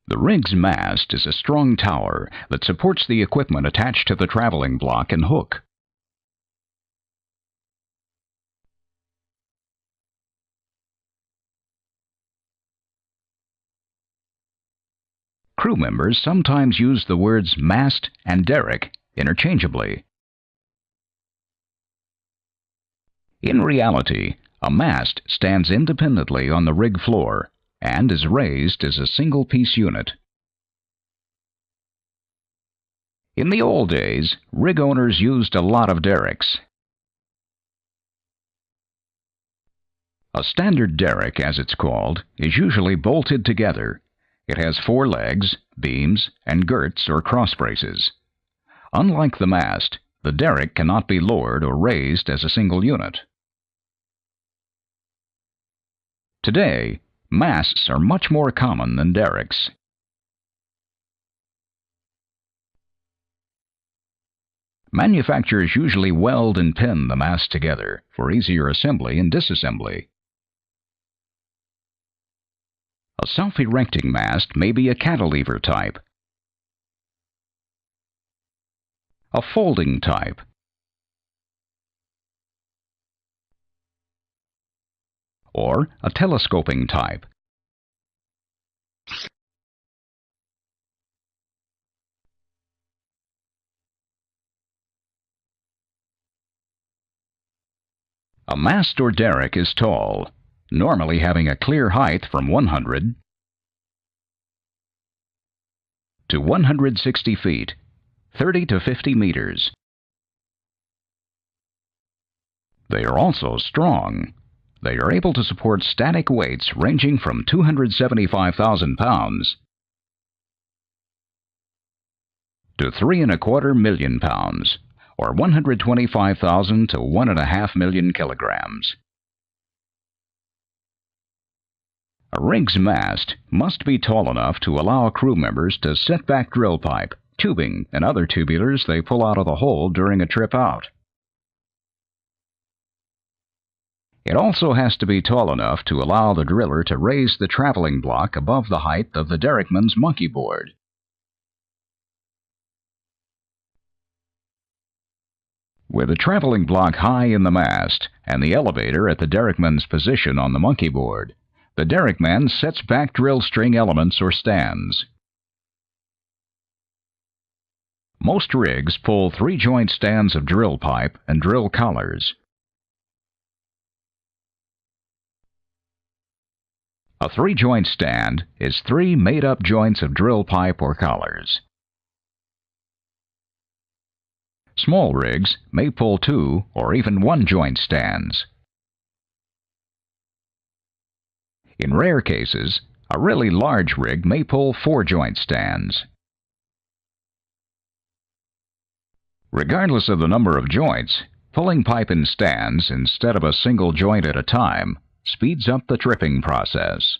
The rig's mast is a strong tower that supports the equipment attached to the traveling block and hook. Crew members sometimes use the words mast and derrick interchangeably. In reality, a mast stands independently on the rig floor and is raised as a single-piece unit. In the old days, rig owners used a lot of derricks. A standard derrick, as it's called, is usually bolted together. It has 4 legs, beams, and girts or cross braces. Unlike the mast, the derrick cannot be lowered or raised as a single unit. Today, masts are much more common than derricks. Manufacturers usually weld and pin the mast together for easier assembly and disassembly. A self-erecting mast may be a cantilever type, a folding type, or a telescoping type. A mast or derrick is tall, normally having a clear height from 100 to 160 feet, 30 to 50 meters. They are also strong. They are able to support static weights ranging from 275,000 pounds to 3¼ million pounds, or 125,000 to 1½ million kilograms. A rig's mast must be tall enough to allow crew members to set back drill pipe, tubing, and other tubulars they pull out of the hole during a trip out. It also has to be tall enough to allow the driller to raise the traveling block above the height of the derrickman's monkey board. With the traveling block high in the mast and the elevator at the derrickman's position on the monkey board, the derrickman sets back drill string elements or stands. Most rigs pull 3-joint stands of drill pipe and drill collars. A 3-joint stand is 3 made-up joints of drill pipe or collars. Small rigs may pull 2 or even 1-joint stands. In rare cases, a really large rig may pull 4-joint stands. Regardless of the number of joints, pulling pipe in stands instead of a single joint at a time speeds up the tripping process.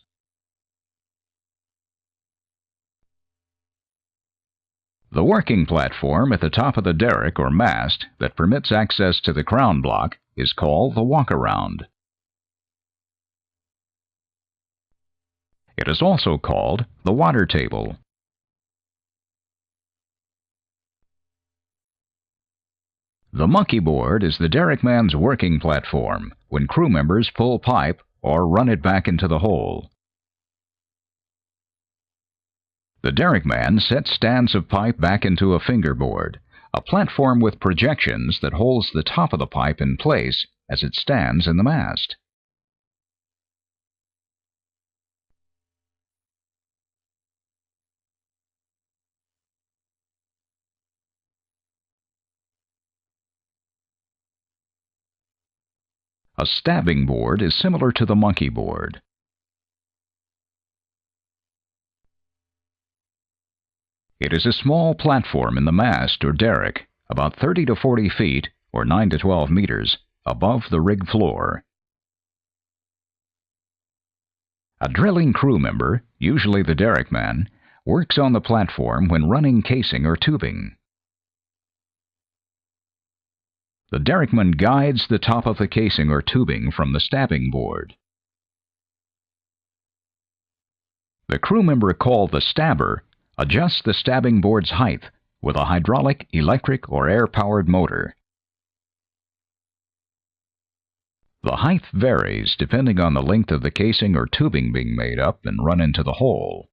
The working platform at the top of the derrick or mast that permits access to the crown block is called the walk-around. It is also called the water table. The monkey board is the derrickman's working platform when crew members pull pipe or run it back into the hole. The derrickman sets stands of pipe back into a fingerboard, a platform with projections that holds the top of the pipe in place as it stands in the mast. A stabbing board is similar to the monkey board. It is a small platform in the mast or derrick, about 30 to 40 feet, or 9 to 12 meters, above the rig floor. A drilling crew member, usually the derrickman, works on the platform when running casing or tubing. The derrickman guides the top of the casing or tubing from the stabbing board. The crew member called the stabber adjusts the stabbing board's height with a hydraulic, electric, or air-powered motor. The height varies depending on the length of the casing or tubing being made up and run into the hole.